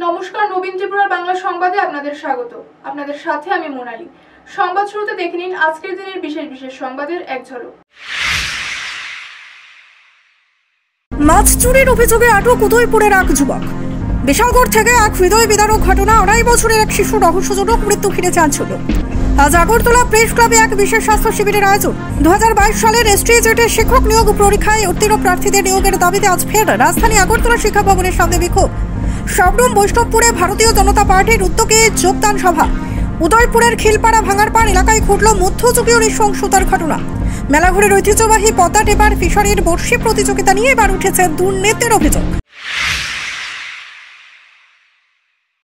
নমস্কার, নবীন ত্রিপুরার বাংলা সংবাদে আপনাদের স্বাগত। আপনাদের সাথে আমি মোনালি। সংবাদ শুরুতে দেখে নিন আজকের দিনের বিশেষ বিশেষ সংবাদের এক ঝলক। মাছ চুরির অভিযোগে আটক উদয়পুরের এক যুবক। বিশালগড় থেকে এক হৃদয় বিদারক ঘটনা। 2.5 বছরের এক শিশু রহস্যজনক মৃত্যু ঘিরে চাঞ্চল্য। আজ আগরতলা প্রেস ক্লাবে এক বিশেষ স্বাস্থ্য শিবিরের আয়োজন। 2022 সালের এসটিজেটের শিক্ষক নিয়োগ পরীক্ষায় উত্তীর্ণ প্রার্থীদের নিয়োগের দাবিতে আজ ফের রাজধানী আগরতলা শিক্ষা ভবনের সামনে বিক্ষোভ। শবরুম বৈষ্ণবপুরে ভারতীয় জনতা পার্টির উদ্যোগে যোগদান সভা। উদয়পুরের খিলপাড়া ভাঙারপাড় এলাকায় ঘটল মধ্যযুগীয় নৃশংসতার ঘটনা। মেলাঘরের ঐতিহ্যবাহী পদ্মা টেপার ফিশারির বর্ষি প্রতিযোগিতা নিয়ে এবার উঠেছে দুর্নীতির অভিযোগ।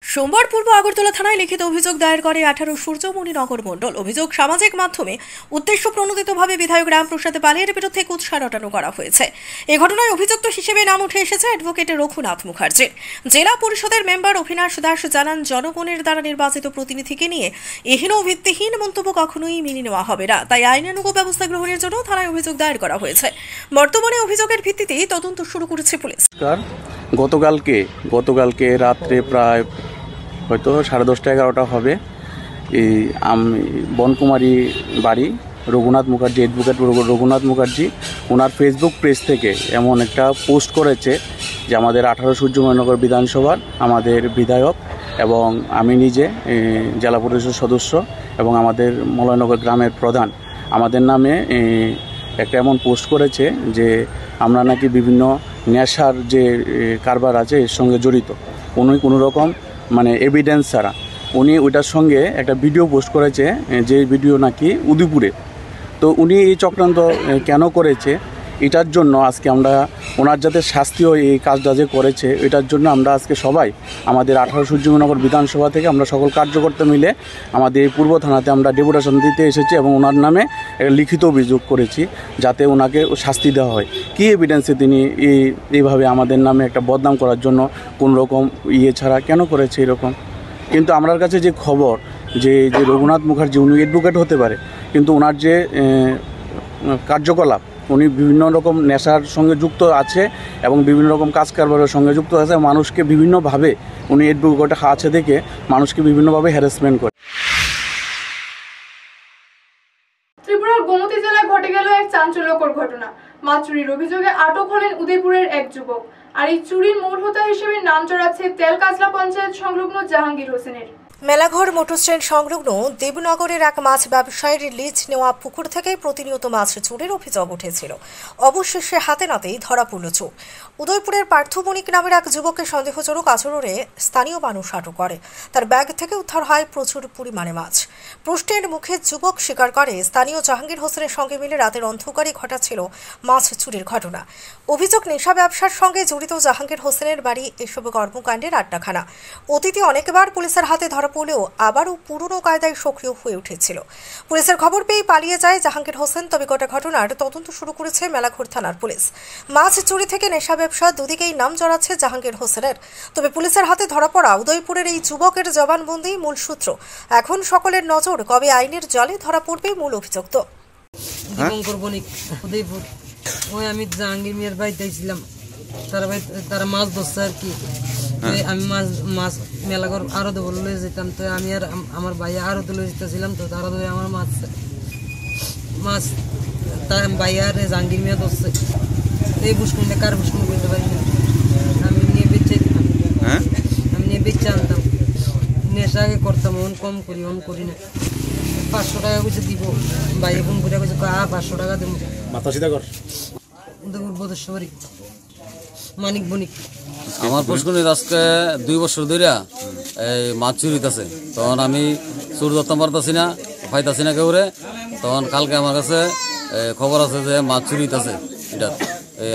সোমবার পূর্ব আগরতলা থানায় লিখিত অভিযোগ দায়ের করে 18 সূর্যমণি নগর মণ্ডল। অভিযোগ, সামাজিক মাধ্যমে উদ্দেশ্য প্রণোদিতভাবে বিধায়ক রামপ্রসাদ পালের বিরুদ্ধে কুৎসা রটানো করা হয়েছে। এই ঘটনায় অভিযুক্ত হিসেবে নাম উঠে এসেছে অ্যাডভোকেট রঘুনাথ মুখার্জির। জেলা পরিষদের মেম্বার অভিনাশ দাস জানান, জনগণের দ্বারা নির্বাচিত প্রতিনিধিকে নিয়ে এহেন ও ভিত্তিহীন মন্তব্য কখনোই মেনে নেওয়া হবে না। তাই আইনানুগ ব্যবস্থা গ্রহণের জন্য থানায় অভিযোগ দায়ের করা হয়েছে। বর্তমানে অভিযোগের ভিত্তিতেই তদন্ত শুরু করেছে পুলিশ। গতকালকে রাত্রে প্রায় হয়তো 10:30 11টা হবে, এই বনকুমারী বাড়ি রঘুনাথ মুখার্জি, অ্যাডভোকেট রঘুনাথ মুখার্জি, ওনার ফেসবুক পেজ থেকে এমন একটা পোস্ট করেছে যে আমাদের 18 সূর্যমণিনগর বিধানসভার আমাদের বিধায়ক এবং আমি নিজে জেলা পরিষদ সদস্য এবং আমাদের মলয়নগর গ্রামের প্রধান আমাদের নামে একটা এমন পোস্ট করেছে যে আমরা নাকি বিভিন্ন নেশার যে কারবার আছে এর সঙ্গে জড়িত। উনি কোনো রকম এভিডেন্স ছাড়া উনি ওইটার সঙ্গে একটা ভিডিও পোস্ট করেছে, যে ভিডিও নাকি উদয়পুরে। তো উনি এই চক্রান্ত কেন করেছে, এটার জন্য আজকে আমরা ওনার যাতে শাস্তি হয় এই কাজটা যে করেছে, এটার জন্য আমরা আজকে সবাই আমাদের 18 সূর্যমণিনগর বিধানসভা থেকে আমরা সকল কার্যকর্তা মিলে আমাদের এই পূর্ব থানাতে আমরা ডেপুটেশন দিতে এসেছি এবং ওনার নামে লিখিত অভিযোগ করেছি যাতে ওনাকে শাস্তি দেওয়া হয়। কী এভিডেন্সে তিনি এইভাবে আমাদের নামে একটা বদনাম করার জন্য কোনো রকম ছাড়া কেন করেছে এরকম? কিন্তু আমার কাছে যে খবর যে রঘুনাথ মুখার্জি উনি অ্যাডভোকেট হতে পারে, কিন্তু ওনার যে কার্যকলাপ উনি বিভিন্ন রকম নেশার সঙ্গে যুক্ত আছে এবং বিভিন্ন রকম কাজ কারবারের সঙ্গে যুক্ত আছে। মানুষকে বিভিন্নভাবে উনি অ্যাডভোকেট আছে দেখে মানুষকে বিভিন্নভাবে হ্যারাসমেন্ট করে। ত্রিপুরার গোমতী জেলায় ঘটে গেল এক চাঞ্চল্যকর ঘটনা। মাছ চুরির অভিযোগে আটক হলেন উদয়পুরের এক যুবক। আর এই চুরির মূল হোতা হিসেবে নাম চড়াচ্ছে তেলকাজলা পঞ্চায়েত সংলগ্ন জাহাঙ্গীর হোসেনের। মেলাঘর মোটর স্ট্যান্ড সংলগ্ন দেবনগরের এক মাছ ব্যবসায়ীর লিজ নেওয়া পুকুর থেকে প্রতিনিয়ত মাছ চুরির অভিযোগ উঠেছিল। অবশেষে হাতে নাতেই ধরা পড়ল চোর। উদয়পুরের পার্থবণিক নামের এক যুবককে সন্দেহজনক আচরণে স্থানীয় মানুষ আটক করে। তার ব্যাগ থেকে উদ্ধার হয় প্রচুর পরিমাণে মাছ। প্রশ্নের মুখে যুবক স্বীকার করে স্থানীয় জাহাঙ্গীর হোসেনের সঙ্গে মিলে রাতের অন্ধকারে ঘটাচ্ছিল মাছ চুরির ঘটনা। অভিযোগ, নেশা ব্যবসার সঙ্গে জড়িত জাহাঙ্গীর হোসেনের বাড়ি এসব কর্মকাণ্ডের আড্ডাখানা। অতীতে অনেকবার পুলিশের হাতে ধরা পড়লেও আবারও পুরনো কায়দায় সক্রিয় হয়ে উঠেছিল। পুলিশের খবর পেয়ে পালিয়ে যায় জাহাঙ্গীর হোসেন। তবে গোটা ঘটনার তদন্ত শুরু করেছে মেলাঘর থানার পুলিশ। মাছ চুরি থেকে নেশা ব্যবসা দুদিকেই নাম জড়াচ্ছে জাহাঙ্গীর হোসেনের। তবে পুলিশের হাতে ধরা পড়া উদয়পুরের এই যুবকের জবানবন্দি মূল সূত্র। এখন সকলের নজর কবে আইনের জালে ধরা পড়বে মূল অভিযুক্ত। ওই আমি জাহাঙ্গীর মিয়ার বাড়িতে ছিলাম, তারা মাছ ধরছে আর কি। আমি মাছ মেলাঘর আরো দেবো লয়ে যেতাম, তো আমি আর আমার ভাই আরো লয়ে যেতেছিলাম, তো তারা ধরে আমার মাছ ভাই আর জাহাঙ্গীর মিয়া ধরছে। এই পুষ্কুনটা কার পুষ্কুন করতে পারি না, আমি নিয়ে বেঁচে আনতাম। নেশা আগে করতাম, অন কম করি, অন করি না। 500 টাকা কিছু দিব, ভাই ফোন করে কিছু 500 টাকা দেবো। মাথা সিধা কর। বদেশ্বরী মানিক বণিক আমার পুষ্কুনির আজকে 2 বছর ধরে এই মাছ চুরিতেছে। তখন আমি চুর ধরতে পারতেছি না, পাইতেছি না কেউরে। তখন কালকে আমার কাছে খবর আছে যে মাছ চুরিতেছে এটা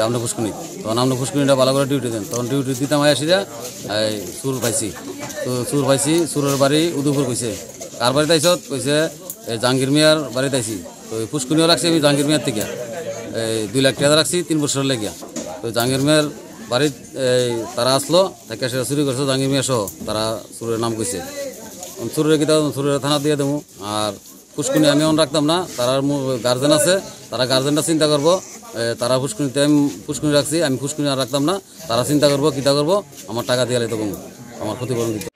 আমরা পুষ্কুনি। তখন আমরা পুষ্কুনিটা ভালো করে ডিউটি দেন, তখন ডিউটি দিতাম আসিরা এই চুর পাইছি। তো চুর পাইছি, চুরের বাড়ি উদয়পুর কইছে। কার বাড়িতে আইসত কইছে জাহাঙ্গীর মিয়ার বাড়িতে আইসি। তো পুষ্কুনিও রাখছি আমি জাহাঙ্গীর মিয়ার থেকে 2 লাখ টাকা রাখছি 3 বছর লেগিয়া। তো জাহাঙ্গীর মিয়ার বাড়ির তারা আসলো, থেকে সেটা চুরি করছে জাহাঙ্গীর মিয়া সহ। তারা চুরের নাম কইছে, চুরের কিতা চুরের থানা দিয়ে দেবো। আর পুষ্কুনি আমি অন রাখতাম না, তারা গার্জেন আছে, তারা গার্জেনটা চিন্তা করবো। তারা পুষ্কুনিতে আমি পুষ্কুনি রাখছি, আমি পুষ্কুনি আর রাখতাম না। তারা চিন্তা করবো কিতা করবো, আমার টাকা দিয়ে তো কমবো। আমার ক্ষতিপূরণ দিতে।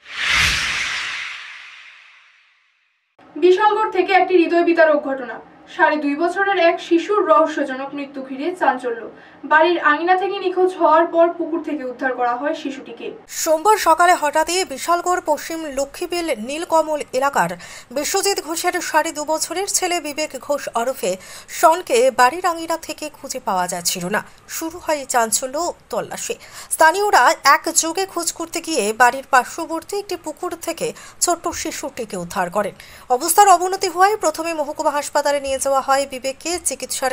বিশালগড় থেকে একটি হৃদয় বিতারক ঘটনা। 2.5 বছরের এক শিশুর রহস্যজনক মৃত্যু ঘিরে চাঞ্চল্য। বাড়ির আঙিনা থেকে নিখোঁজ হওয়ার পর পুকুর থেকে উদ্ধার করা হয় শিশুটিকে। সোমবার সকালে হঠাৎই বিশালগড় পশ্চিম লক্ষ্মীবিল নীলকমল এলাকার বিশ্বজিৎ ঘোষের 2.5 বছরের ছেলে বিবেক ঘোষ ওরফে শনকে বাড়ির আঙিনা থেকে খুঁজে পাওয়া যাচ্ছিল না। শুরু হয় চাঞ্চল্য তল্লাশি। স্থানীয়রা একযোগে খোঁজ করতে গিয়ে বাড়ির পার্শ্ববর্তী একটি পুকুর থেকে ছোট্ট শিশুটিকে উদ্ধার করেন। অবস্থার অবনতি হওয়ায় প্রথমে মহকুমা হাসপাতালে নিয়ে যাওয়া হয় বিবেককে। চিকিৎসার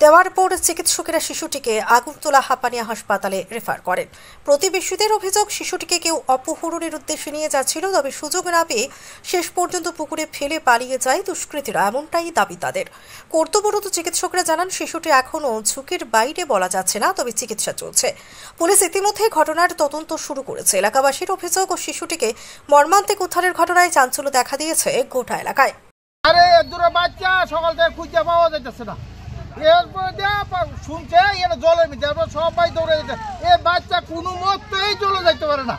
দেওয়ার পর চিকিৎসকেরা শিশুটিকে আগরতলা হাঁপানিয়া হাসপাতালে রেফার করেন। প্রতিবেশীদের অভিযোগ, শিশুটিকে কেউ অপহরণের উদ্দেশ্যে নিয়ে যাচ্ছিল, তবে সুযোগ না পেয়ে শেষ পর্যন্ত পুকুরে ফেলে পালিয়ে যায় দুষ্কৃতীরা, এমনটাই দাবি তাদের। কর্তব্যরত চিকিৎসকরা জানান শিশুটি এখনও ঝুঁকির বাইরে বলা যাচ্ছে না, তবে চিকিৎসা চলছে। পুলিশ ইতিমধ্যে ঘটনার তদন্ত শুরু করেছে। এলাকাবাসীর অভিযোগ, শিশুটিকে মর্মান্তিক উদ্ধারের ঘটনায় চাঞ্চল্য দেখা দিয়েছে গোটা এলাকায়। আরে দুটো বাচ্চা সকাল থেকে খুঁজে পাওয়া যাইতেছে না, এরপরে শুনছে এর জলের মধ্যে সবাই দৌড়ে যেতে, এ বাচ্চা কোনো মতেই চলে যাইতে পারে না।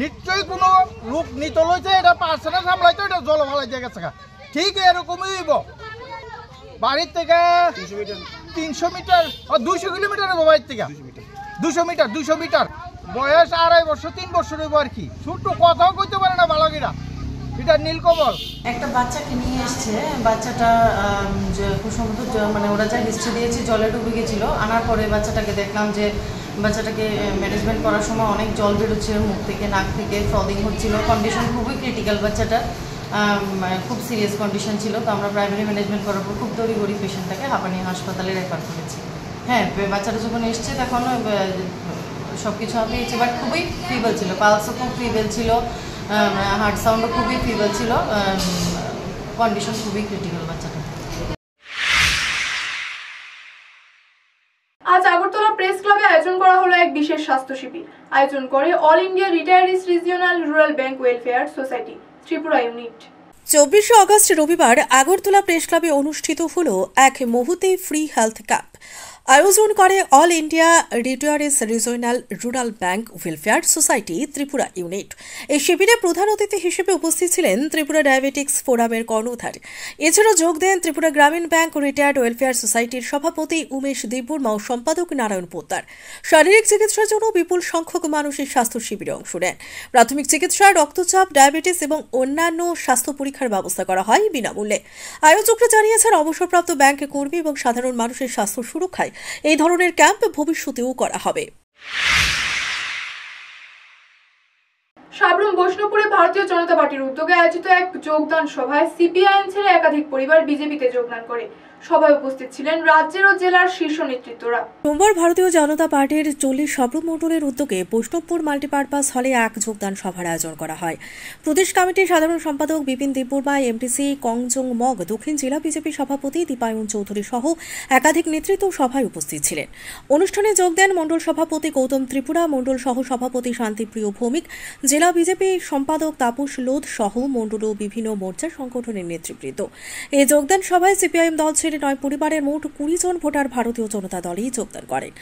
নিশ্চয়ই কোনো লোক নিত লইছে, এটা পারছে না সামলাইতে, এটা জল ভালাই দিয়ে গেছে। ঠিক এরকমই হইব। বাড়ির থেকে 300 মিটার 200 কিলোমিটার হইব, বাড়ির থেকে 200 মিটার। বয়স 2.5 বছর 3 বছর হইব আর কি। ছোট্ট কথাও কইতে পারে না বালকেরা। এটা নীলকমল একটা বাচ্চাকে নিয়ে এসছে। বাচ্চাটা খুব সম্ভবত মানে ওরা যা হিস্ট্রি দিয়েছে জলে ডুবে গেছিলো। আনার পরে বাচ্চাটাকে দেখলাম যে বাচ্চাটাকে ম্যানেজমেন্ট করার সময় অনেক জল বেরোচ্ছিল মুখ থেকে, নাক থেকে, ফ্রদিং হচ্ছিল। কন্ডিশন খুবই ক্রিটিক্যাল, বাচ্চাটা খুব সিরিয়াস কন্ডিশন ছিল। তো আমরা প্রাইমারি ম্যানেজমেন্ট করার পর খুব তড়িঘড়ি পেশেন্টটাকে হাঁপানিয়া হাসপাতালে রেফার করেছি। হ্যাঁ, বাচ্চাটা যখন এসছে তখন সব কিছু পেয়েছে, বাট খুবই ফিবল ছিল, পালসও খুব ফিবল ছিল, হার্ট সাউন্ডও খুবই ফিবল ছিল, কন্ডিশন খুবই ক্রিটিক্যাল বাচ্চাটা। আজ আগরতলা প্রেস ক্লাবে আয়োজন করা হলো এক বিশেষ স্বাস্থ্য শিবির। আয়োজন করে all India retirees regional rural bank welfare society Tripura unit. 24 August রবিবার আগরতলা প্রেস ক্লাবে অনুষ্ঠিত হলো এক মুহূর্তে ফ্রি হেলথ ক্যাম্প। আয়োজন করে all India retirees regional rural bank welfare society Tripura unit. এই শিবিরে প্রধান অতিথি হিসেবে উপস্থিত ছিলেন ত্রিপুরা ডায়াবেটিক্স ফোরামের কর্ণধার। এছাড়াও যোগ দেন ত্রিপুরা গ্রামীণ ব্যাংক রিটায়ার্ড ওয়েলফেয়ার সোসাইটির সভাপতি উমেশ দেববর্মা ও সম্পাদক নারায়ণ পোদ্দার। শারীরিক চিকিৎসার জন্য বিপুল সংখ্যক মানুষের স্বাস্থ্য শিবিরে অংশ নেন। প্রাথমিক চিকিৎসা, রক্তচাপ, ডায়াবেটিস এবং অন্যান্য স্বাস্থ্য পরীক্ষার ব্যবস্থা করা হয় বিনামূল্যে। আয়োজকরা জানিয়েছেন অবসরপ্রাপ্ত ব্যাংক কর্মী এবং সাধারণ মানুষের স্বাস্থ্য সুরক্ষায় এই ধরনের ক্যাম্প ভবিষ্যতেও করা হবে। সাবরুম বৈষ্ণবপুরে ভারতীয় জনতা পার্টির উদ্যোগে আয়োজিত এক যোগদান সভায় সিপিআইএম ছেড়ে একাধিক পরিবার বিজেপিতে যোগদান করে। সভায় উপস্থিত ছিলেন রাজ্যের ও জেলার শীর্ষ নেতৃত্বরা। সোমবার ভারতীয় জনতা পার্টির 40 সাবরুম মণ্ডলের উদ্যোগে বৈষ্ণবপুর মাল্টিপারপাস হলে এক যোগদান সভার আয়োজন করা হয়। প্রদেশ কমিটির সাধারণ সম্পাদক বিপিন দেববর্মা, এমটিসি কংজং মগ, দক্ষিণ জেলা বিজেপি সভাপতি দীপায়ন চৌধুরী সহ একাধিক নেতৃত্ব সভায় উপস্থিত ছিলেন। অনুষ্ঠানে যোগ দেন মণ্ডল সভাপতি গৌতম ত্রিপুরা, মণ্ডল সহ সভাপতি শান্তিপ্রিয় ভৌমিক, জেলা বিজেপি সম্পাদক তাপস লোধ সহ মণ্ডল ও বিভিন্ন মোর্চার সংগঠনের নেতৃবৃন্দ। এই যোগদান সভায় সিপিআইএম দল ছেড়ে 9 পরিবারের মোট 20 জন ভোটার ভারতীয় জনতা দলেই যোগদান করেন।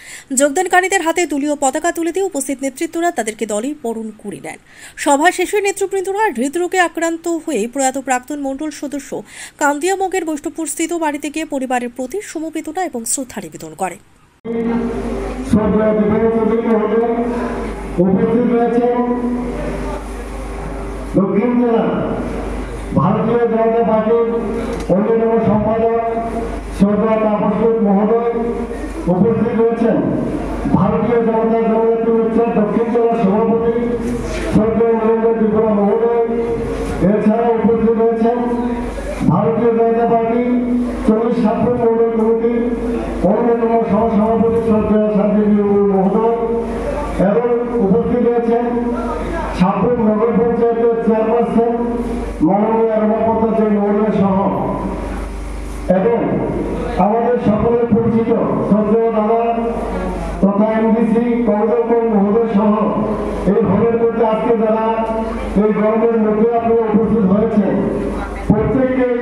যোগদানকারীদের হাতে দলীয় পতাকা তুলে দিয়ে উপস্থিত নেতৃত্বরা তাদেরকে দলে বরণ করে নেন। সভা শেষে নেতৃবৃন্দরা হৃদরোগে আক্রান্ত হয়ে প্রয়াত প্রাক্তন মণ্ডল সদস্য কান্দিয়া মগের বৈষ্ণবপুর স্থিত বাড়িতে গিয়ে পরিবারের প্রতি সমবেদনা এবং শ্রদ্ধা নিবেদন করে। দক্ষিণ জেলা ভারতীয় জনতা পার্টির অন্যতম সম্পাদক শ্রদ্ধা তাপস মহোদয় উপস্থিত রয়েছেন। ভারতীয় জনতা জনজাতি মোর্চার দক্ষিণ জেলার সভাপতি শ্রদ্ধা নরেন্দ্র ত্রিপুরা মহোদয়। এছাড়াও উপস্থিত রয়েছেন ভারতীয় জনতা পার্টি 40 সাবরুম মণ্ডল কমিটির অন্যতম সহসভাপতি শ্রদ্ধা শান্তিপ্রিয় মহোদয় এবং উপস্থিত রয়েছেন সাবরুম নগর পঞ্চায়েতের চেয়ারপারসন মাননীয় রমাপতি মহোদয় সহ এবং আমাদের সকলের পরিচিত শ্রদ্ধেয় দাদা তথা এমডিসি কংজং মহোদয় সহ এই হলের মধ্যে আজকে যারা এই গরমের মধ্যে আপনারা উপস্থিত হয়েছেন, প্রত্যেককেই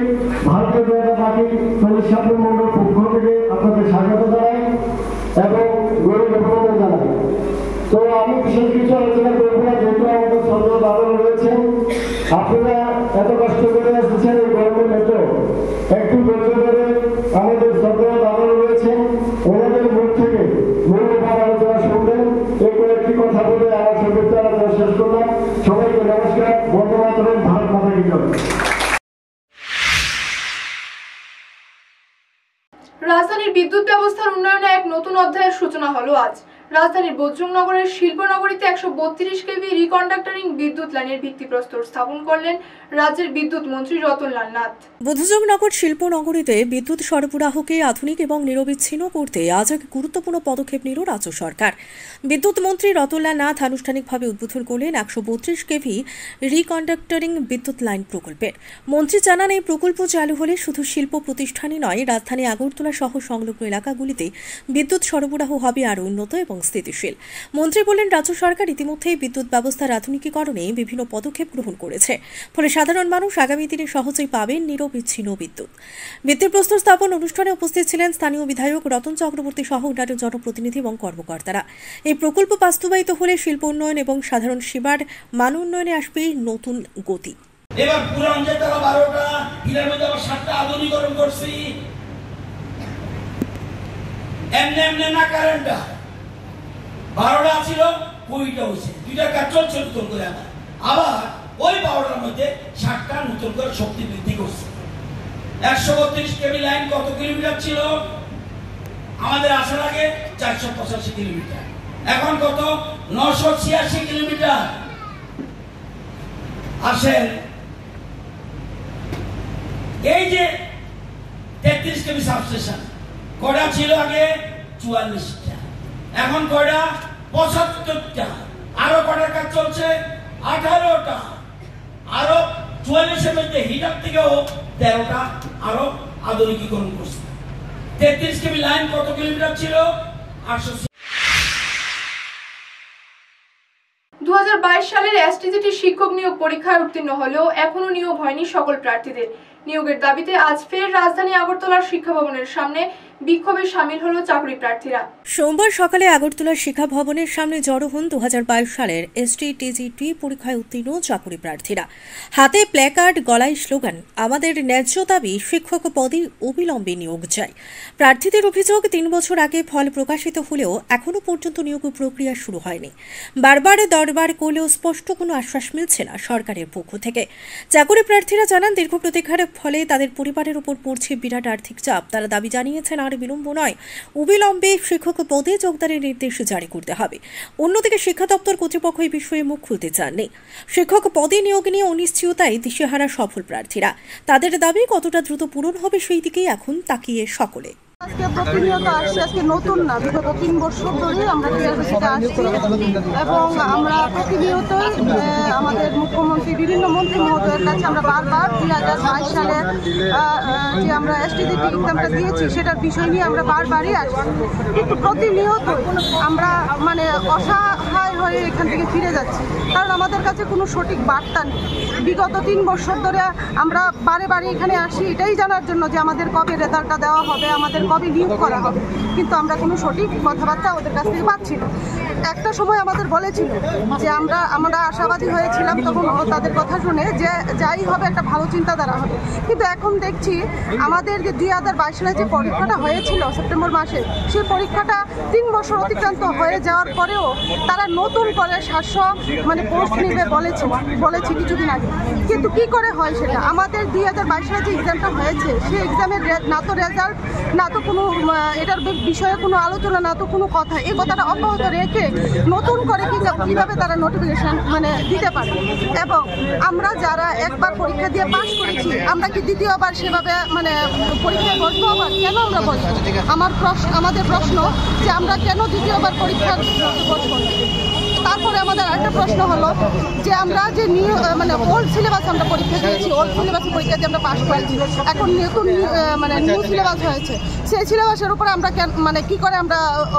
ভারতীয় জনতা পার্টি 40 সাবরুম মণ্ডল পক্ষ থেকে আপনাদের স্বাগত জানাই এবং গরিব অভিনন্দন জানাই। তো আমি বিশেষ কিছু আলোচনা করবো না, যেহেতু আমাদের শ্রদ্ধেয় দাদা রয়েছেন। আপনারা এত কষ্ট করে এসেছেন এই গরমের ভেতর, একটু ধৈর্য ধরে আমাদের শ্রদ্ধেয় দাদা রয়েছেন, ওনাদের মুখ থেকে মূল্যবান আলোচনা শুনবেন। এই কয়েকটি কথা বলে আমার সংক্ষিপ্ত আলোচনা শেষ করলাম। সবাইকে নমস্কার। বন্দে মাতরম। ভারত মাতা কি জয়। রাজধানীর বিদ্যুৎ ব্যবস্থার উন্নয়নে এক নতুন অধ্যায়ের সূচনা হলো আজ। রাজধানীর বজরংনগরের শিল্পনগরীতে 132 কেভি রিকন্ডাক্টরিং বিদ্যুৎ লাইনের ভিত্তিপ্রস্তর স্থাপন করলেন রাজ্যের বিদ্যুৎ মন্ত্রী রতনলাল নাথ। বজরংনগর শিল্পনগরীতে বিদ্যুৎ সরবরাহকে আধুনিক এবং নিরবিচ্ছিন্ন করতে আজ এক গুরুত্বপূর্ণ পদক্ষেপ নিল রাজ্য সরকার। বিদ্যুৎ মন্ত্রী রতনলাল নাথ আনুষ্ঠানিকভাবে উদ্বোধন করলেন 132 কেভি রিকন্ডাক্টরিং বিদ্যুৎ লাইন প্রকল্পের। মন্ত্রী জানান, এই প্রকল্প চালু হলে শুধু শিল্প প্রতিষ্ঠানই নয়, রাজধানী আগরতলা সহ সংলগ্ন এলাকাগুলিতে বিদ্যুৎ সরবরাহ হবে আরও উন্নত এবং স্থিতিশীল। মন্ত্রী বলেন, রাজ্য সরকার ইতিমধ্যেই বিদ্যুৎ ব্যবস্থার আধুনিকীকরণে বিভিন্ন পদক্ষেপ গ্রহণ করেছে, ফলে সাধারণ মানুষ আগামী দিনে সহজেই পাবেন নিরবিচ্ছিন্ন বিদ্যুৎ। ভিত্তিপ্রস্তর স্থাপন অনুষ্ঠানে উপস্থিত ছিলেন স্থানীয় বিধায়ক রতন চক্রবর্তী সহ অন্যান্য জনপ্রতিনিধি এবং কর্মকর্তারা। এই প্রকল্প বাস্তবায়িত হলে শিল্প উন্নয়ন এবং সাধারণ সেবার মান উন্নয়নে আসবে নতুন গতি। এবার পুরান যে তারা 12টা হিলার মধ্যে আবার 7টা আধুনিকরণ করছি। এমনি না কারেন্টটা 12টা ছিল, 20টা হয়েছে, 2টা কাজ চলছে নতুন করে। আবার ওই 12টার মধ্যে 7টা নতুন করে শক্তি বৃদ্ধি করছে। 132 কেভি লাইন কত কিলোমিটার ছিল আমাদের আসার আগে? 485 কিলোমিটার। এখন কত? 986 কিলোমিটার। আসেন, এই যে 33 কেভি সাবস্টেশন কয়টা ছিল আগে? 44টা। এখন কয়টা? 75টা। আরো কয়টার কাজ চলছে? 18টা। আরো 44-এর মধ্যে হিটার থেকেও 13টা আরো আধুনিকীকরণ করছে। 33 কেভি লাইন কত কিলোমিটার ছিল? 800। 2022 সালের এসটিজিটি শিক্ষক নিয়োগ পরীক্ষায় উত্তীর্ণ হলেও এখনো নিয়োগ হয়নি সকল প্রার্থীদের। নিয়োগের দাবিতে আজ ফের রাজধানী আগরতলার শিক্ষা ভবনের সামনে বিক্ষোভে শামিল হলো চাকরি প্রার্থীরা। সোমবার সকালে আগরতলার শিক্ষা ভবনের সামনে জড়ো হন 2022 সালের এসটিজিটি পরীক্ষায় উত্তীর্ণ চাকরি প্রার্থীরা। হাতে প্ল্যাকার্ড, গলায় স্লোগান, আমাদের ন্যায্য দাবি শিক্ষক পদে অবিলম্বে নিয়োগ চাই। প্রার্থীদের অভিযোগ, 3 বছর আগে ফল প্রকাশিত হলেও এখনো পর্যন্ত নিয়োগ প্রক্রিয়া শুরু হয়নি। বারবার দরবার করলেও স্পষ্ট কোনো আশ্বাস মিলছে না সরকারের পক্ষ থেকে। চাকরি প্রার্থীরা জানান, দীর্ঘ প্রতীক্ষার ফলে তাদের পরিবারের উপর পড়ছে বিরাট আর্থিক চাপ। তারা দাবি জানিয়েছেন, আর বিলম্ব নয়, অবিলম্বে শিক্ষক পদে যোগদানের নির্দেশ জারি করতে হবে। অন্যদিকে শিক্ষা দপ্তর কর্তৃপক্ষ এই বিষয়ে মুখ খুলতে চাননি। শিক্ষক পদে নিয়োগ নিয়ে অনিশ্চয়তায় দিশেহারা সফল প্রার্থীরা। তাদের দাবি কতটা দ্রুত পূরণ হবে সেই দিকেই এখন তাকিয়ে সকলে। আজকে প্রতিনিয়ত আসছি, আজকে নতুন না, বিগত 3 বছর ধরেই আমরা টিআরবিসিতে আসছি এবং আমরা প্রতিনিয়তই আমাদের মুখ্যমন্ত্রী, বিভিন্ন মন্ত্রী মহোদয়ের কাছে আমরা বারবার 2022 সালের যে আমরা এসটিজিটি এক্সামটা দিয়েছি সেটার বিষয় নিয়ে আমরা বারবারই আসছি, কিন্তু প্রতিনিয়ত আমরা মানে অসহায় হয়ে এখান থেকে ফিরে যাচ্ছি, কারণ আমাদের কাছে কোনো সঠিক বার্তা নেই। বিগত 3 বছর ধরে আমরা বারে বারে এখানে আসি এটাই জানার জন্য যে আমাদের কবে রেজাল্টটা দেওয়া হবে, আমাদের কবে নিয়োগ করা হবে, কিন্তু আমরা কোনো সঠিক কথাবার্তা ওদের কাছ থেকে পাচ্ছি না। একটা সময় আমাদের বলেছিল যে আমরা আশাবাদী হয়েছিলাম তখন তাদের কথা শুনে যে যাই হবে একটা ভালো চিন্তাধারা হবে, কিন্তু এখন দেখছি আমাদের যে 2022 সালে যে পরীক্ষাটা হয়েছিল সেপ্টেম্বর মাসে, সেই পরীক্ষাটা 3 বছর অতিক্রান্ত হয়ে যাওয়ার পরেও তারা নতুন করে 700 মানে পোস্ট নিবে বলেছে কিছুদিন আগে, কিন্তু কি করে হয় সেটা? আমাদের 2022 সালে যে এক্সামটা হয়েছে সেই এক্সামের না তো রেজাল্ট, না তো কোনো এটার বিষয়ে কোনো আলোচনা, না তো কোনো কথা, এই কথাটা অব্যাহত রেখে নতুন করে কীভাবে তারা নোটিফিকেশন মানে দিতে পারে। এবং আমরা যারা একবার পরীক্ষা দিয়ে পাস করেছি, আমরা কি দ্বিতীয়বার সেভাবে মানে পরীক্ষায় বসবো? আবার কেন আমরা বসবো? আমাদের প্রশ্ন যে আমরা কেন দ্বিতীয়বার পরীক্ষার বসবো? তারপরে আমাদের আরেকটা প্রশ্ন হলো যে আমরা যে মানে ওল্ড সিলেবাস আমরা পরীক্ষা দিয়েছি, ওল্ড সিলেবাসে পরীক্ষা দিয়ে আমরা পাস করেছি, এখন নতুন মানে নিউ সিলেবাস হয়েছে, সেই সিলেবাসের উপরে আমরা মানে কি করে আমরা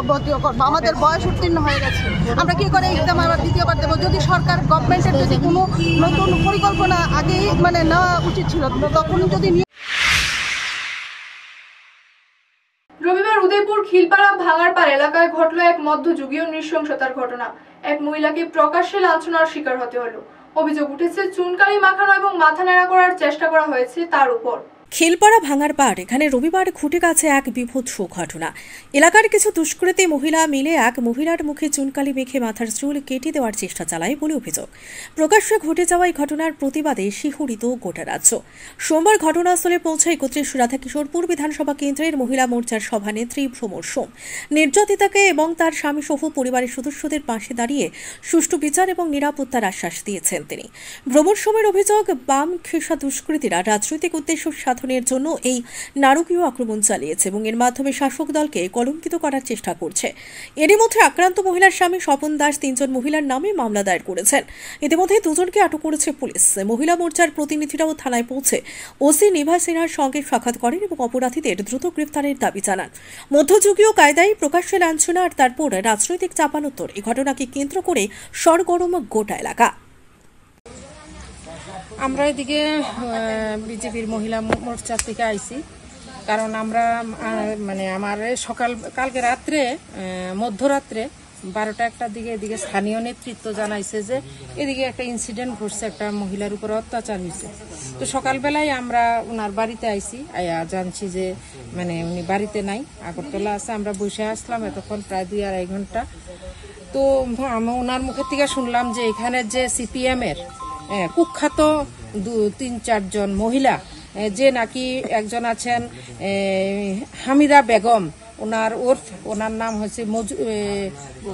ভর্তি করবো? আমাদের বয়স উত্তীর্ণ হয়ে গেছে, আমরা কি করে এক্সাম আবার দ্বিতীয়বার দেবো? যদি সরকার গভর্নমেন্টের যদি কোনো নতুন পরিকল্পনা আগেই মানে নেওয়া উচিত ছিল, তখন যদি রবিবার উদয়পুর খিলপাড়া ভাঙারপাড় এলাকায় ঘটল এক মধ্যযুগীয় নৃশংসতার ঘটনা। এক মহিলাকে প্রকাশ্যে লাঞ্ছনার শিকার হতে হলো। অভিযোগ উঠেছে চুনকালি মাখানো এবং মাথা ন্যাড়া করার চেষ্টা করা হয়েছে তার উপর। খিলপাড়া ভাঙার পাড় এখানে রবিবার ঘটে গেছে এক বিভৎস ঘটনা। এলাকার কিছু দুষ্কৃতী মহিলা মিলে এক মহিলার মুখে চুনকালি মেখে মাথার চুল কেটে দেওয়ার চেষ্টা চালায় বলে অভিযোগ। প্রকাশ্যে ঘটে যাওয়া এই ঘটনার প্রতিবাদে শিহরিত গোটা রাজ্য। সোমবার ঘটনাস্থলে পৌঁছায় 31 রাধাকিশোরপুর বিধানসভা কেন্দ্রের মহিলা মোর্চার সভানেত্রী ভ্রমর সোম। নির্যাতিতাকে এবং তার স্বামী সহ পরিবারের সদস্যদের পাশে দাঁড়িয়ে সুষ্ঠু বিচার এবং নিরাপত্তার আশ্বাস দিয়েছেন তিনি। ভ্রমর সোমের অভিযোগ, বাম খেসা দুষ্কৃতীরা রাজনৈতিক উদ্দেশ্য সাধনের জন্য এই নারকীয় আক্রমণ চালিয়েছে এবং এর মাধ্যমে শাসক দলকে কলঙ্কিত করার চেষ্টা করছে। এরই মধ্যে আক্রান্ত মহিলার স্বামী স্বপন দাস 3 জন মহিলার নামে মামলা দায়ের করেছেন। ইতিমধ্যে 2 জনকে আটক করেছে পুলিশ। মহিলা মোর্চার প্রতিনিধিরাও থানায় পৌঁছে ওসি নিভা সিনহার সঙ্গে সাক্ষাৎ করেন এবং অপরাধীদের দ্রুত গ্রেফতারের দাবি জানান। মধ্যযুগীয় কায়দায় প্রকাশ্যে লাঞ্ছনা আর তারপর রাজনৈতিক চাপানোত্তর, এই ঘটনাকে কেন্দ্র করে সরগরম গোটা এলাকা। আমরা এদিকে বিজেপির মহিলা মোর্চা থেকে আইছি, কারণ আমরা মানে আমার কালকে রাত্রে মধ্যরাত্রে 12টা-1টার দিকে এদিকে স্থানীয় নেতৃত্ব জানাইছে যে এদিকে একটা ইনসিডেন্ট ঘটছে, একটা মহিলার উপর অত্যাচার হয়েছে। তো সকালবেলায় আমরা ওনার বাড়িতে আইছি, জানছি যে মানে উনি বাড়িতে নাই, আগরতলা আছে। আমরা বসে আসলাম এতক্ষণ প্রায় 2-2.5 ঘন্টা। তো আমি ওনার মুখের থেকে শুনলাম যে এখানে যে সিপিএম-এর কুখ্যাত 3-4 জন মহিলা, যে নাকি একজন আছেন হামিদা বেগম, ওনার নাম হচ্ছে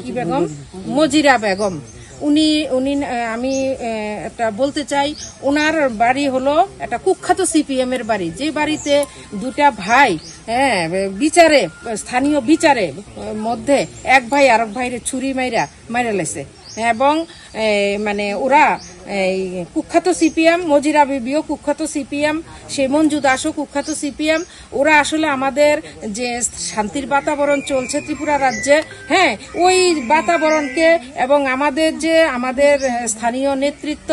কি বেগম, মজিরা বেগম। উনি আমি একটা বলতে চাই, ওনার বাড়ি হলো একটা কুখ্যাত সিপিএম এর বাড়ি, যে বাড়িতে 2টা ভাই বিচারে স্থানীয় বিচারে মধ্যে এক ভাই আরেক ভাইরে ছুরি মাইরা লেছে এবং মানে ওরা কুখ্যাত সিপিএম, মজিরা বিবিও কুখ্যাত সিপিএম, সে মঞ্জু দাসও কুখ্যাত সিপিএম। ওরা আসলে আমাদের যে শান্তির বাতাবরণ চলছে ত্রিপুরা রাজ্যে, ওই বাতাবরণকে এবং আমাদের স্থানীয় নেতৃত্ব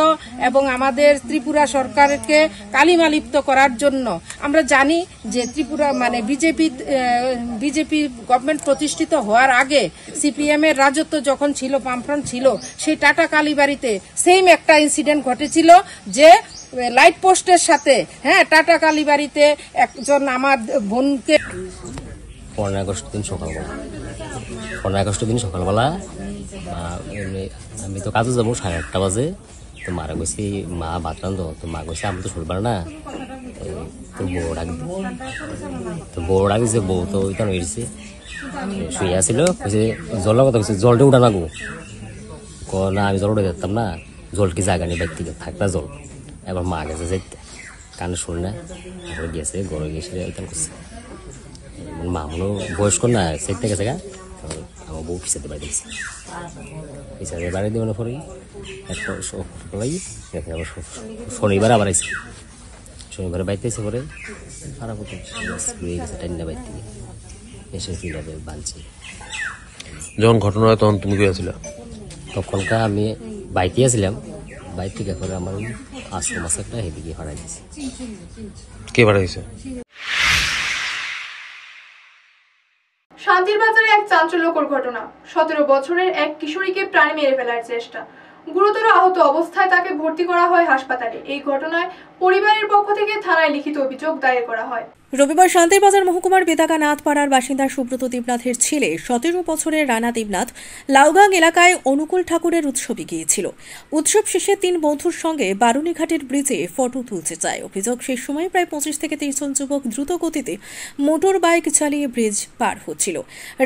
এবং আমাদের ত্রিপুরা সরকারকে কালিমালিপ্ত করার জন্য আমরা জানি যে ত্রিপুরা মানে বিজেপি গভর্নমেন্ট প্রতিষ্ঠিত হওয়ার আগে সিপিএম এর রাজত্ব যখন ছিল, বামফ্রন্ট ছিল, সেই টাটা কালীবাড়িতে সেম একটা ইনসিডেন্ট ঘটেছিল যে লাইট পোস্টের সাথে টাটা কালীবাড়িতে একজন আমার বোনকে 15 আগস্ট দিন সকালবেলা আমি তো কাজে যাবো 8:30 বাজে। তো মারা গেছি, মা ভাত রান্ধো, তো মা গেছে আমি তো শুনবার না, তো বউ ডাকিছে, বউ তো ওইখানে হয়েছে শুয়ে আসছিল, জলের কথা কইছে, জলটা উঠা না গো, না আমি জল উঠে যেতাম না, জল কি জায়গা নেই, ব্যক্তি থাক না জল। এবার মা গেছে যাইতে, কানে শুনে না, গিয়েছে গড়ে গিয়েছে ওইখান করছে। মা হলো বয়স্ক না, সেটতে গেছে গা, আমার বউ পিছাতে বাড়ি দিয়েছে, পিছাতে বাড়ি দেওয়ার পরে শনিবার আবার আইছে, শনিবারে বাইতে এসে পরে খারাপ হতো রয়ে গেছে টাইনটা বাইর থেকে এসে ফিরাবে বাঁধছে। যখন ঘটনা হয় তখন তুমি গিয়েছিল? তখনকার আমি বাইতে আসছিলাম, বাইর থেকে পরে আমার আশ্রম আছে একটা, সেদিকে ভাড়া দিয়েছে। কে ভাড়া দিয়েছে? শান্তির বাজারে এক চাঞ্চল্যকর ঘটনা। 17 বছরের এক কিশোরীকে প্রাণে মেরে ফেলার চেষ্টা, গুরুতর আহত অবস্থায় তাকে ভর্তি করা হয় হাসপাতালে। এই ঘটনায় পরিবারের পক্ষ থেকে থানায় লিখিত অভিযোগ দায়ের করা হয়। রবিবার শান্তিরবাজার মহকুমার বেদাকানাথ পাড়ার বাসিন্দা সুব্রত দেবনাথের ছেলে 17 বছরের রানা দেবনাথ লাউগাং এলাকায় অনুকূল ঠাকুরের উৎসবে গিয়েছিল। উৎসব শেষে 3 বন্ধুর সঙ্গে বারুণীঘাটের ব্রিজে ফটো তুলতে চায়। অভিযোগ, সেই সময় প্রায় 25 থেকে 30 জন যুবক দ্রুত গতিতে মোটর বাইক চালিয়ে ব্রিজ পার হচ্ছিল।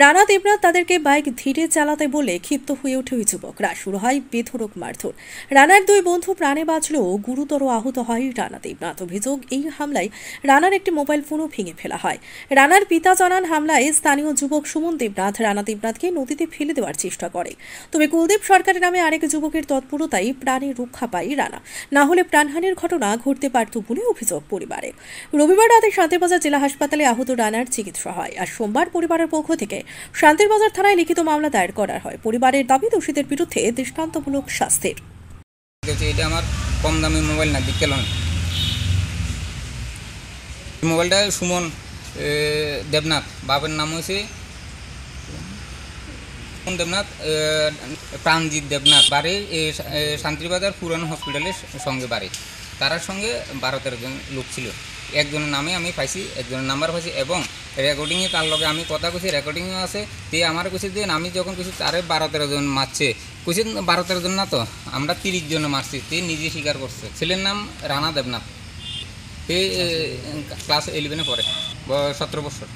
রানা দেবনাথ তাদেরকে বাইক ধীরে চালাতে বলে ক্ষিপ্ত হয়ে ওঠে ওই যুবকরা। শুরু হয় বেধড়ক মারধর। রানার 2 বন্ধু প্রাণে বাঁচলেও গুরুতর আহত হয় রানা দেবনাথ। অভিযোগ, এই হামলায় রানার একটি মোবাইল ফোনও ভেঙে ফেলা হয়। রানার পিতা জানান, হামলায় স্থানীয় যুবক সুমন দেবনাথ রানা দেবনাথকে নদীতে ফেলে দেওয়ার চেষ্টা করে। তবে কুলদীপ সরকারের নামে আরেক যুবকের তৎপরতায় প্রাণে রক্ষা পায় রানা, না হলে প্রাণহানির ঘটনা ঘটতে পারত বলে অভিযোগ পরিবারে। রবিবার রাতে শান্তিরবাজার জেলা হাসপাতালে আহত রানার চিকিৎসা হয়। আর সোমবার পরিবারের পক্ষ থেকে শান্তিরবাজার থানায় লিখিত মামলা দায়ের করা হয়। পরিবারের দাবি, দোষীদের বিরুদ্ধে দৃষ্টান্তমূলক শাস্তির। এটা আমার কম দামি মোবাইল না, বিকেল মোবাইলটা সুমন দেবনাথ, বাবার নাম হয়েছে দেবনাথ, প্রাণজিৎ দেবনাথ বাড়ি শান্তিবাজার পুরানো হসপিটালের সঙ্গে বাড়ি। তার সঙ্গে 12-13 জন লোক ছিল। একজনের নামে আমি পাইছি, একজনের নাম্বার পাইছি এবং রেকর্ডিংয়ে তার লগে আমি কথা কইছি, রেকর্ডিংও আছে। তে আমার কইছে যে আমি যখন কইছি তারে 12-13 জন মারছে, কইছে 12-13 জন না তো আমরা 30 জন মারছি। তে নিজে স্বীকার করছে। ছেলের নাম রানা দেবনাথ, তে ক্লাস 11-এ পড়ে, 17 বছর।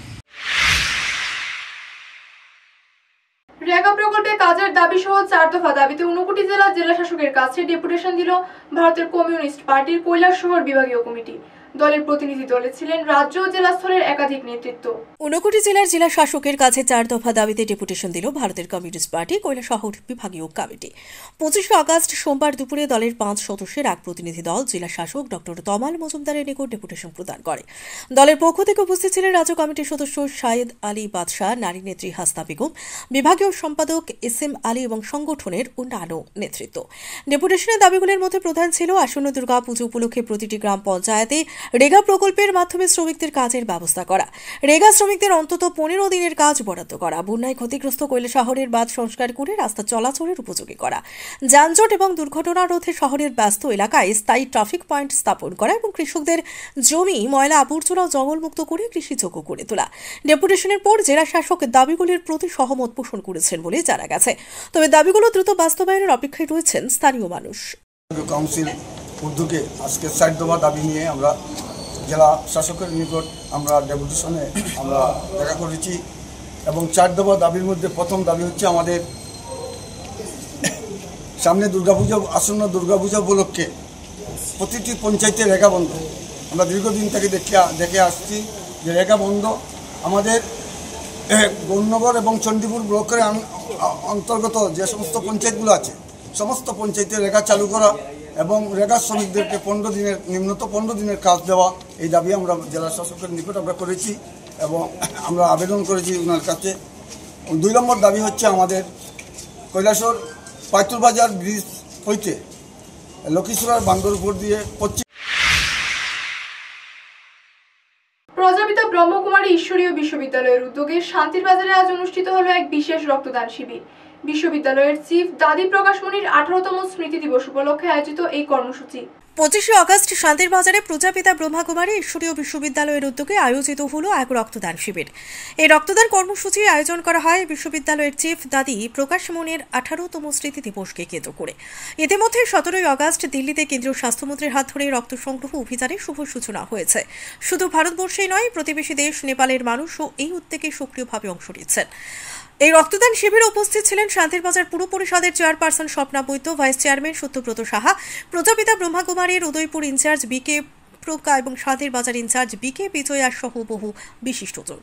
রেগা প্রকল্পে কাজের দাবি সহ 4 দফা দাবিতে ঊনকোটি জেলা শাসকের কাছে ডেপুটেশন দিল ভারতের কমিউনিস্ট পার্টির কৈলাসহর বিভাগীয় কমিটি। দলের প্রতিনিধি দলে ছিলেন রাজ্য ও জেলা স্তরের একাধিক নেতৃত্ব। ঊনকোটি জেলার জেলা শাসকের কাছে 4 দফা দাবিতে ডেপুটেশন দিল ভারতের কমিউনিস্ট পার্টি কৈলাসহর বিভাগীয় কমিটি। 25 আগস্ট সোমবার দুপুরে দলের 5 সদস্যের এক প্রতিনিধি দল জেলা শাসক ডক্টর তমাল মজুমদারের নিকট ডেপুটেশন প্রদান করে। দলের পক্ষ থেকে উপস্থিত ছিলেন রাজ্য কমিটির সদস্য শাহেদ আলী বাদশাহ, নারী নেত্রী হাসনা বেগম, বিভাগীয় সম্পাদক SM আলী এবং সংগঠনের অন্যান্য নেতৃত্ব। ডেপুটেশনের দাবিগুলির মধ্যে প্রধান ছিল আসন্ন দুর্গাপুজো উপলক্ষে প্রতিটি গ্রাম পঞ্চায়েতে রেগা প্রকল্পের মাধ্যমে শ্রমিকদের কাজের ব্যবস্থা করা, রেগা শ্রমিকদের অন্তত 15 দিনের কাজ বরাদ্দ করা, বন্যায় ক্ষতিগ্রস্ত কৈলাসহরের বাঁধ সংস্কার করে রাস্তা চলাচলের উপযোগী করা, যানজট এবং দুর্ঘটনা রোধে শহরের ব্যস্ত এলাকায় স্থায়ী ট্রাফিক পয়েন্ট স্থাপন করা এবং কৃষকদের জমি ময়লা আবর্জনা জঙ্গলমুক্ত করে কৃষিযোগ্য করে তোলা। ডেপুটেশনের পর জেলা শাসক দাবিগুলির প্রতি সহমত পোষণ করেছেন বলে জানা গেছে। তবে দাবিগুলো দ্রুত বাস্তবায়নের অপেক্ষায় রয়েছেন স্থানীয় মানুষ। কাউন্সিল উদ্যোগে আজকে 4 দফা দাবি নিয়ে আমরা জেলা শাসকের নিকট আমরা ডেপুটেশনে আমরা দেখা করেছি এবং 4 দফা দাবির মধ্যে প্রথম দাবি হচ্ছে আমাদের সামনে দুর্গাপূজা, আসন্ন দুর্গাপূজা উপলক্ষে প্রতিটি পঞ্চায়েতে রেগা বন্ধ। আমরা দীর্ঘদিন থেকে দেখে আসছি যে রেগা বন্ধ। আমাদের গৌরনগর এবং চণ্ডীপুর ব্লকের অন্তর্গত যে সমস্ত পঞ্চায়েতগুলো আছে সমস্ত পঞ্চায়েতে রেগা চালু করা এবং রেগা শ্রমিকদেরকে 15 দিনের নিম্নত 15 দিনের কাজ দেওয়া, এই দাবি আমরা জেলা শাসকের নিকট আমরা করেছি এবং আমরা আবেদন করেছি ওনার কাছে। 2 নম্বর দাবি হচ্ছে আমাদের কৈলাসহর পাইতুলবাজার ব্রিজ হইতে লক্ষ্মীছড়ার বান্দর উপর দিয়ে প্রজাপিতা ব্রহ্মকুমারী ঈশ্বরীয় বিশ্ববিদ্যালয়ের উদ্যোগে শান্তির বাজারে আজ অনুষ্ঠিত হলো এক বিশেষ রক্তদান শিবির। বিশ্ববিদ্যালয়ের চিফ দাদি প্রকাশমণির 18তম স্মৃতি দিবস উপলক্ষে আয়োজিত এই কর্মসূচি 25 আগস্ট শান্তির বাজারে প্রজাপিতা ব্রহ্মকুমারী ঈশ্বরীয় বিশ্ববিদ্যালয়ের উদ্যোগে আয়োজিত হলো এক রক্তদান শিবির। এই রক্তদান কর্মসূচি আয়োজন করা হয় বিশ্ববিদ্যালয়ের চিফ দাদি প্রকাশমণির 18তম স্মৃতি দিবসকে কেন্দ্র করে। ইতিমধ্যে 17 আগস্ট দিল্লিতে কেন্দ্রীয় স্বাস্থ্যমন্ত্রীর হাত ধরে রক্ত সংগ্রহ অভিযানের শুভ সূচনা হয়েছে। শুধু ভারতবর্ষেই নয়, প্রতিবেশী দেশ নেপালের মানুষও এই উদ্যোগে সক্রিয়ভাবে অংশ নিচ্ছেন। এই রক্তদান শিবিরে উপস্থিত ছিলেন শান্তির বাজার পুর পরিষদের চেয়ারপারসন স্বপ্না বৈদ্য, vice chairman Satyabrata Saha, প্রজাপিতা ব্রহ্মকুমারীর Udaipur in charge BK প্রকা এবং শান্তির বাজার ইনচার্জ BK বিজয়া সহ বহু বিশিষ্টজন।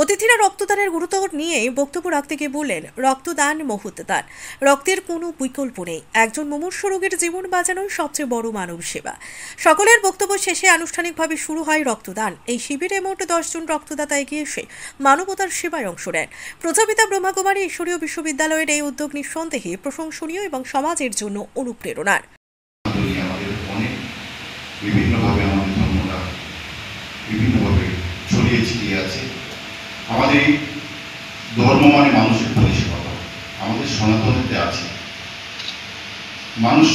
অতিথিরা রক্তদানের গুরুত্ব নিয়ে বক্তব্য রাখতে গিয়ে বললেন, রক্তদান মহৎ দান, রক্তের কোনো বিকল্প নেই। একজন মুমূর্ষু রোগীর জীবন বাঁচানোই সবচেয়ে বড় মানব সেবা। সকলের বক্তব্য শেষে আনুষ্ঠানিকভাবে শুরু হয় রক্তদান। এই শিবিরে মোট 10 জন রক্তদাতা এগিয়ে এসে মানবতার সেবায় অংশ নেন। প্রজাপিতা ব্রহ্মকুমারী ঈশ্বরীয় বিশ্ববিদ্যালয়ের এই উদ্যোগ নিঃসন্দেহে প্রশংসনীয় এবং সমাজের জন্য অনুপ্রেরণার। বিভিন্নভাবে আমাদের ধর্মটা বিভিন্নভাবে ছড়িয়ে ছিটিয়ে আছে। আমাদের এই ধর্ম মানে মানুষের পরিষেবা, আমাদের সনাতনেতে আছে মানুষ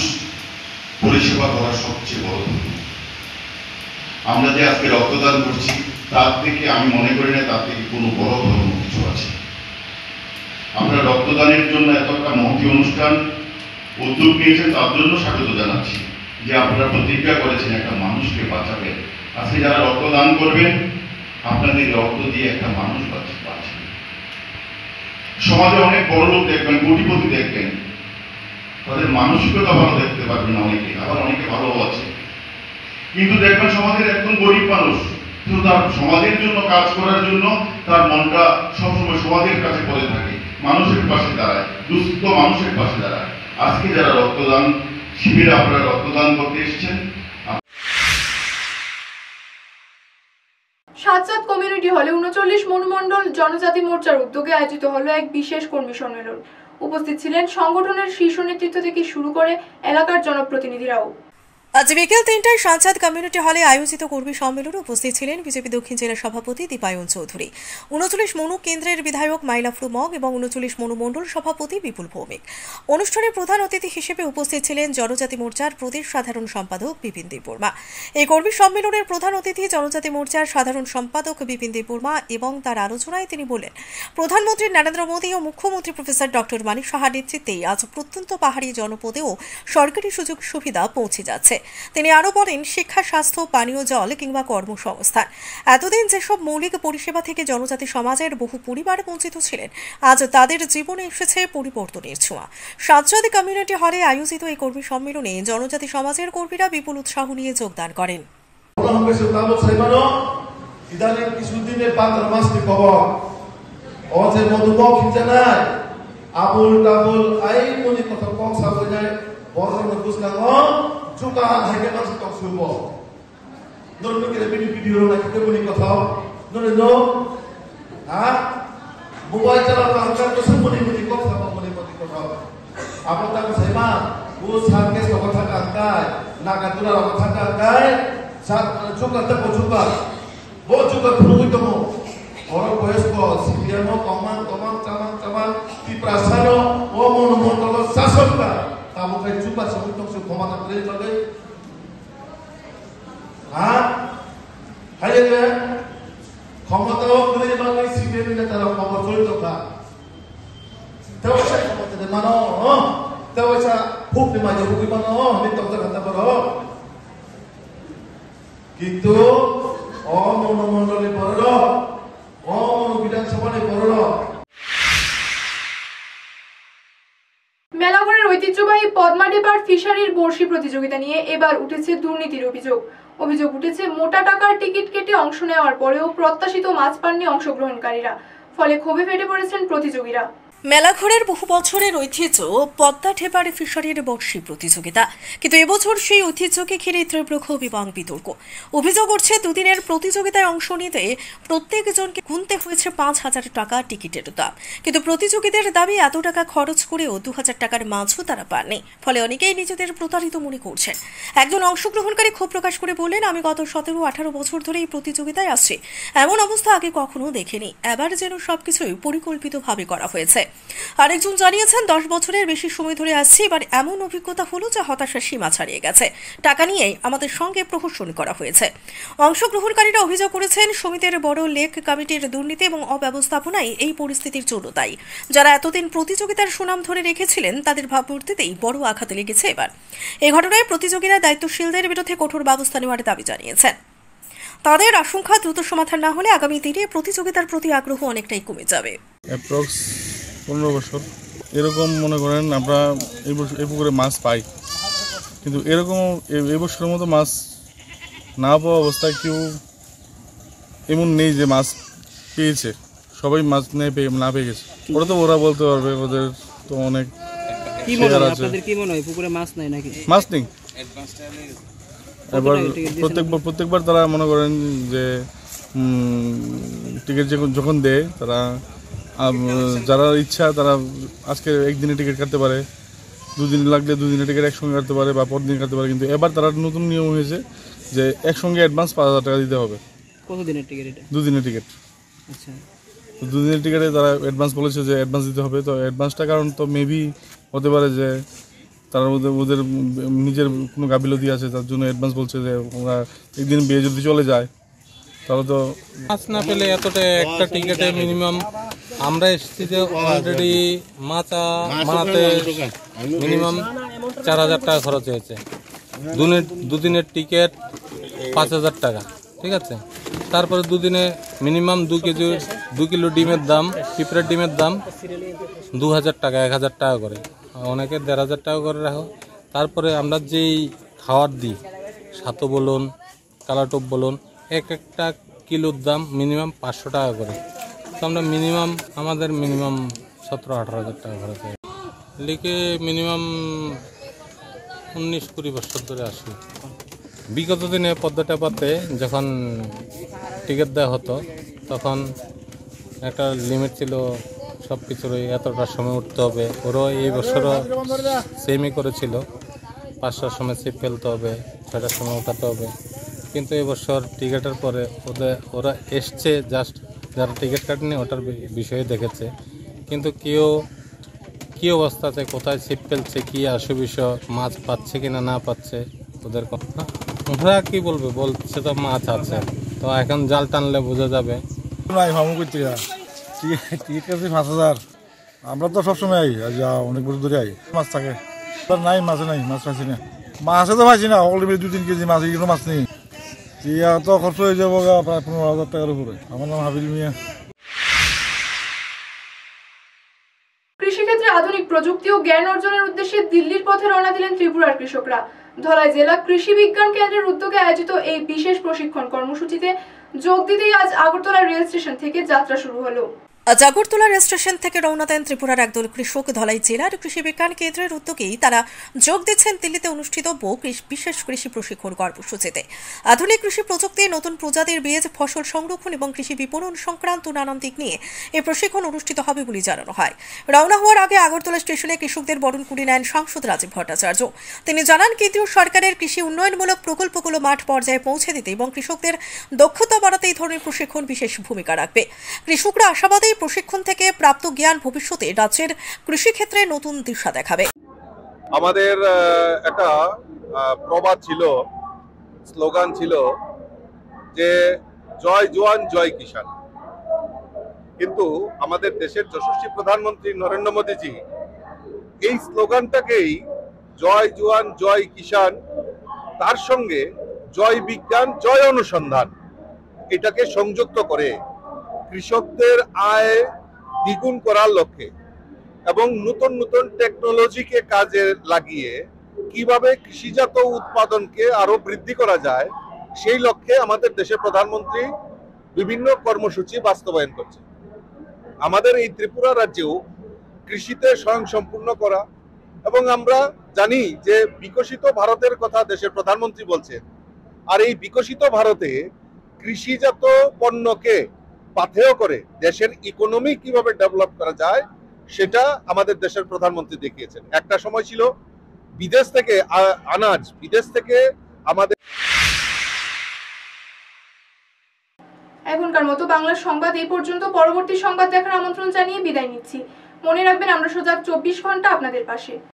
পরিষেবা করা সবচেয়ে বড় ধর্ম। আমরা যে আজকে রক্তদান করছি তার থেকে আমি মনে করি না তার থেকে কোনো বড় ধর্ম কিছু আছে। আমরা রক্তদানের জন্য এত একটা মহতি অনুষ্ঠান উদ্যোগ নিয়েছেন, তার জন্য স্বাগত জানাচ্ছি যে আপনারা প্রতিজ্ঞা করেছেন একটা মানুষকে বাঁচাবেন। আজকে যারা রক্তদান করবেন আপনাদের রক্ত দিয়ে একটা মানুষ বাঁচবে। সমাজে অনেক বড় লোক দেখবেন, কোটিপতি দেখবেন, তাদের মানসিকতা ভালো দেখতে পারবেন অনেকে, আবার অনেকে ভালো আছে, কিন্তু দেখবেন সমাজের একদম গরিব মানুষ, কিন্তু তার সমাজের জন্য কাজ করার জন্য তার মনটা সবসময় সমাজের কাছে পড়ে থাকে, মানুষের পাশে দাঁড়ায়, দুস্থ মানুষের পাশে দাঁড়ায়। আজকে যারা রক্তদান শিবিরে আপনারা রক্তদান করতে এসেছেন, সাতচাঁদ কমিউনিটি হলে 39 মনুমণ্ডল জনজাতি মোর্চার উদ্যোগে আয়োজিত হলো এক বিশেষ কর্মী সম্মেলন। উপস্থিত ছিলেন সংগঠনের শীর্ষ নেতৃত্ব থেকে শুরু করে এলাকার জনপ্রতিনিধিরাও। আজ বিকেল ৩টায় সাঞ্চাদ কমিউনিটি হলে আয়োজিত কর্মী সম্মেলনে উপস্থিত ছিলেন বিজেপি দক্ষিণ জেলা সভাপতি দীপায়ন চৌধুরী, ৩৯ মনু কেন্দ্রের বিধায়ক মাইলাফরু মগ এবং ৩৯ মনু মণ্ডল সভাপতি বিপুল ভৌমিক। অনুষ্ঠানে প্রধান অতিথি হিসেবে উপস্থিত ছিলেন জনজাতি মোর্চার প্রদেশ সাধারণ সম্পাদক বিপিন দেববর্মা। এই কর্মী সম্মেলনের প্রধান অতিথি জনজাতি মোর্চার সাধারণ সম্পাদক বিপিন দেববর্মা এবং তার আলোচনায় তিনি বলেন, প্রধানমন্ত্রী নরেন্দ্র মোদী ও মুখ্যমন্ত্রী প্রফেসর ডক্টর মানিক সাহার নেতৃত্বেই আজ প্রত্যন্ত পাহাড়ি জনপদেও সরকারি সুযোগ সুবিধা পৌঁছে যাচ্ছে। তিনি আরও বলেন, শিক্ষা, স্বাস্থ্য, পানীয় জল কিংবা কর্মসংস্থান, এতদিন যেসব মৌলিক পরিষেবা থেকে জনজাতি সমাজের বহু পরিবার বঞ্চিত ছিলেন, আজ তাদের জীবনে এসেছে পরিবর্তনের ছোঁয়া। সাঞ্চাদ কমিউনিটি হলে আয়োজিত এই কর্মী সম্মেলনে জনজাতি সমাজের কর্মীরা বিপুল উৎসাহ নিয়ে যোগদান করেন। ইদানিং কিছুদিনের পাতার মাসটি খবর অজে মধুমক্ষী জানায় আবুল টাবুল আই মনি কথা কম সাবই নাই বড় বুঝলাম চুকা হাইকে মাস টক শুব নরম করে ভিডিও না কিতে মনি কথা নরে নো মোবাইল চালা কাঙ্কা তো মনি মনি কথা মনি মনি কথা আপন তা সেমা ও সারকে কথা কাঙ্কায় নাগাতুরা কথা কাঙ্কায় সাত চুকা তে চুকা bo juga perlu itu mo orang boysko sibiano tomang caman di prasano mono mono sasonka kamu kayak juga sebutong se komanda kalian lagi hanya ya komanda kalian lagi sibiano ini taruh komanda kalian tuh kak tahu saya komanda di mana tahu saya huk di mana ini dokter kata baru gitu মন্ডলী বড় বিধানসভা বড়। মেলাঘরের ঐতিহ্যবাহী পদ্মাডেপার ফিশারির বর্ষি প্রতিযোগিতা নিয়ে এবার উঠেছে দুর্নীতির অভিযোগ উঠেছে মোটা টাকার টিকিট কেটে অংশ নেওয়ার পরেও প্রত্যাশিত মাছ পাননি অংশগ্রহণকারীরা, ফলে ক্ষোভে ফেটে পড়েছেন প্রতিযোগীরা। মেলাঘরের বহু বছরের ঐতিহ্য পদ্মাডেপার ফিশারির বর্ষি প্রতিযোগিতা, কিন্তু এবছর সেই ঐতিহ্যকে ঘিরে তীব্র ক্ষোভ এবং বিতর্ক। অভিযোগ উঠছে, দুদিনের প্রতিযোগিতায় অংশ নিতে প্রত্যেকজনকে গুনতে হয়েছে ৫,০০০ টাকা টিকিটের দাম, কিন্তু প্রতিযোগীদের দাবি এত টাকা খরচ করেও ২,০০০ টাকার মাছও তারা পাননি, ফলে অনেকেই নিজেদের প্রতারিত মনে করছেন। একজন অংশগ্রহণকারী ক্ষোভ প্রকাশ করে বললেন, আমি গত ১৭-১৮ বছর ধরে এই প্রতিযোগিতায় আসছি, এমন অবস্থা আগে কখনো দেখিনি, এবার যেন সবকিছুই পরিকল্পিতভাবে করা হয়েছে। আরেকজন জানিয়েছেন, ১০ বছরের বেশি সময় ধরে আসছি, এবার এমন অভিজ্ঞতা হলো যে হতাশার সীমা ছাড়িয়ে গেছে, টাকা নিয়েই আমাদের সঙ্গে প্রহসন করা হয়েছে। অংশগ্রহণকারীরা অভিযোগ করেছেন, সমিতির বড় লেক কমিটির দুর্নীতি এবং অব্যবস্থাপনাই এই পরিস্থিতির জন্য দায়ী। যারা এতদিন প্রতিযোগিতার সুনাম ধরে রেখেছিলেন, তাদের ভাবমূর্তিতেই বড় আঘাত লেগেছে এবার। এই ঘটনায় প্রতিযোগীরা দায়িত্বশীলদের বিরুদ্ধে কঠোর ব্যবস্থা নেওয়ার দাবি জানিয়েছেন। তাদের আশঙ্কা, দ্রুত সমাধান না হলে আগামী দিনে প্রতিযোগিতার প্রতি আগ্রহ অনেকটাই কমে যাবে। ১৫ বছর এরকম মনে করেন আমরা এই পুকুরে মাছ পাই, কিন্তু এরকম এবছরের মতো মাছ না পাওয়া অবস্থায় কেউ এমন নেই যে মাছ পেয়েছে, সবাই মাছ না পেয়ে গেছে। ওরা তো ওরা বলতে পারবে, ওদের তো অনেক মাছ নেই। এবার প্রত্যেকবার তারা মনে করেন যে টিকিট যখন দেয়, তারা যারা ইচ্ছা তারা আজকে একদিনে টিকিট কাটতে পারে, দুদিন লাগলে দুদিনে টিকিট একসঙ্গে কাটতে পারে বা পরদিন কাটতে পারে, কিন্তু এবার তারা নতুন নিয়ম হয়েছে যে একসঙ্গে অ্যাডভান্স ৫,০০০ টাকা দিতে হবে। কতদিনের টিকিট? দুদিনের টিকিট। আচ্ছা, দুদিনের টিকিটে তারা অ্যাডভান্স বলেছে যে অ্যাডভান্স দিতে হবে। তো অ্যাডভান্সটা কারণ তো মেবি হতে পারে যে তারা ওদের নিজের কোনো গাফিলতি আছে, তার জন্য অ্যাডভান্স বলছে যে ওরা একদিন বিয়ে যদি চলে যায় তাহলে তো মাছ না পেলে এতটা একটা টিকিটে মিনিমাম আমরা এসেছি যে অলরেডি মাছ বানাতে মিনিমাম ৪,০০০ টাকা খরচ হয়েছে। দুদিনের টিকিট ৫,০০০ টাকা, ঠিক আছে। তারপরে দুদিনে মিনিমাম 2 কিলো ডিমের দাম, পিঁপড়ের ডিমের দাম ২,০০০ টাকা, ১,০০০ টাকা করে, অনেকে ১,৫০০ টাকা করে রাখো। তারপরে আমরা যেই খাবার দিই, সাতো বলুন, কালাটোপ বলুন, একটা কিলোর দাম মিনিমাম ৫০০ টাকা করে। তো আমরা আমাদের মিনিমাম ১৭-১৮,০০০ টাকা খরচ হয়। লিখে মিনিমাম ১৯-২০ বছর ধরে আসি। বিগত দিনে পদ্মাডেপাতে যখন টিকিট দেওয়া হতো তখন একটা লিমিট ছিল, সব কিছুর এতটার সময় উঠতে হবে। ওরাও এই বছরও সেমই করেছিল, ৫টার সময় ছিপ ফেলতে হবে, 6টার সময় উঠাতে হবে। কিন্তু এবছর টিকিটের পরে ওরা এসছে, জাস্ট যারা টিকিট কাটেনি ওটার বিষয়ে দেখেছে, কিন্তু কেউ কী অবস্থাতে, কোথায় ছিপ ফেলছে, কী বিষয়, মাছ পাচ্ছে কিনা না পাচ্ছে ওদের কথা ওরা কী বলবে, বলছে তো মাছ আছে, তো এখন জাল টানলে বোঝা যাবে। টিকিট কাটছি 5,000। আমরা তো সবসময় আই, অনেক বছর ধরে আই। মাছ থাকে নাই, মাছে নাই, মাছ পাইছি না, মাছে তো পাইছি না, অলরেডি 2-3 কেজি মাছ, এগুলো মাছ নেই। তো খরচ হয়ে যাবো প্রায় 15,000 টাকার উপরে। আমার নাম হাবিল মিয়া। কৃষিক্ষেত্রে আধুনিক প্রযুক্তি ও জ্ঞান অর্জনের উদ্দেশ্যে দিল্লির পথে রওনা দিলেন ত্রিপুরার কৃষকরা। ধলাই জেলা কৃষি বিজ্ঞান কেন্দ্রের উদ্যোগে আয়োজিত এই বিশেষ প্রশিক্ষণ কর্মসূচিতে যোগ দিতেই আজ আগরতলা রেল স্টেশন থেকে যাত্রা শুরু হলো। আজ আগরতলা রেল স্টেশন থেকে রওনা দেন ত্রিপুরার একদল কৃষক। ধলাই জেলার কৃষি বিজ্ঞান কেন্দ্রের উদ্যোগেই তারা যোগ দিচ্ছেন দিল্লিতে অনুষ্ঠিত বিশেষ কৃষি প্রশিক্ষণ কর্মসূচিতে। আধুনিক কৃষি প্রযুক্তি, নতুন প্রজাতির বীজ, ফসল সংরক্ষণ এবং কৃষি বিপণন সংক্রান্ত নানান দিক নিয়ে এই প্রশিক্ষণ অনুষ্ঠিত হবে বলে জানানো হয়। রওনা হওয়ার আগে আগরতলা স্টেশনে কৃষকদের বরণ করে নেন সাংসদ রাজীব ভট্টাচার্য। তিনি জানান, কেন্দ্রীয় সরকারের কৃষি উন্নয়নমূলক প্রকল্পগুলো মাঠ পর্যায়ে পৌঁছে দিতে এবং কৃষকদের দক্ষতা বাড়াতে এই ধরনের প্রশিক্ষণ বিশেষ ভূমিকা রাখবে। কৃষকরা আশাবাদী প্রশিক্ষণ থেকে প্রাপ্ত জ্ঞান ভবিষ্যতে রাজ্যের কৃষিক্ষেত্রে নতুন দিশা দেখাবে। আমাদের একটা প্রবাদ ছিল, স্লোগান ছিল যে জয় জওয়ান জয় কিষাণ। কিন্তু আমাদের দেশের যশস্বী প্রধানমন্ত্রী নরেন্দ্র মোদীজি এই স্লোগানটাকেই জয় জওয়ান জয় কিষাণ, তার সঙ্গে জয় বিজ্ঞান জয় অনুসন্ধান, এটাকে সংযুক্ত করে কৃষকদের আয় দ্বিগুণ করার লক্ষ্যে এবং নতুন নতুন টেকনোলজিকে কাজে লাগিয়ে কিভাবে কৃষিজাত উৎপাদনকে আরো বৃদ্ধি করা যায়, সেই লক্ষ্যে আমাদের দেশের প্রধানমন্ত্রী বিভিন্ন কর্মসূচি বাস্তবায়ন করছে। আমাদের এই ত্রিপুরা রাজ্যেও কৃষিতে স্বয়ংসম্পূর্ণ করা, এবং আমরা জানি যে বিকশিত ভারতের কথা দেশের প্রধানমন্ত্রী বলছেন, আর এই বিকশিত ভারতে কৃষিজাত পণ্যকে পাথেয় করে দেশের ইকোনমি কিভাবে ডেভেলপ করা যায় সেটা আমাদের দেশের প্রধানমন্ত্রী দেখিয়েছেন। একটা সময় ছিল বিদেশ থেকে আনাজ, বিদেশ থেকে আমাদের। এখনকার মতো বাংলা সংবাদ এই পর্যন্ত। পরবর্তী সংবাদ দেখার আমন্ত্রণ জানিয়ে বিদায় নিচ্ছি। মনে রাখবেন, আমরা সোজা 24 ঘন্টা আপনাদের পাশে।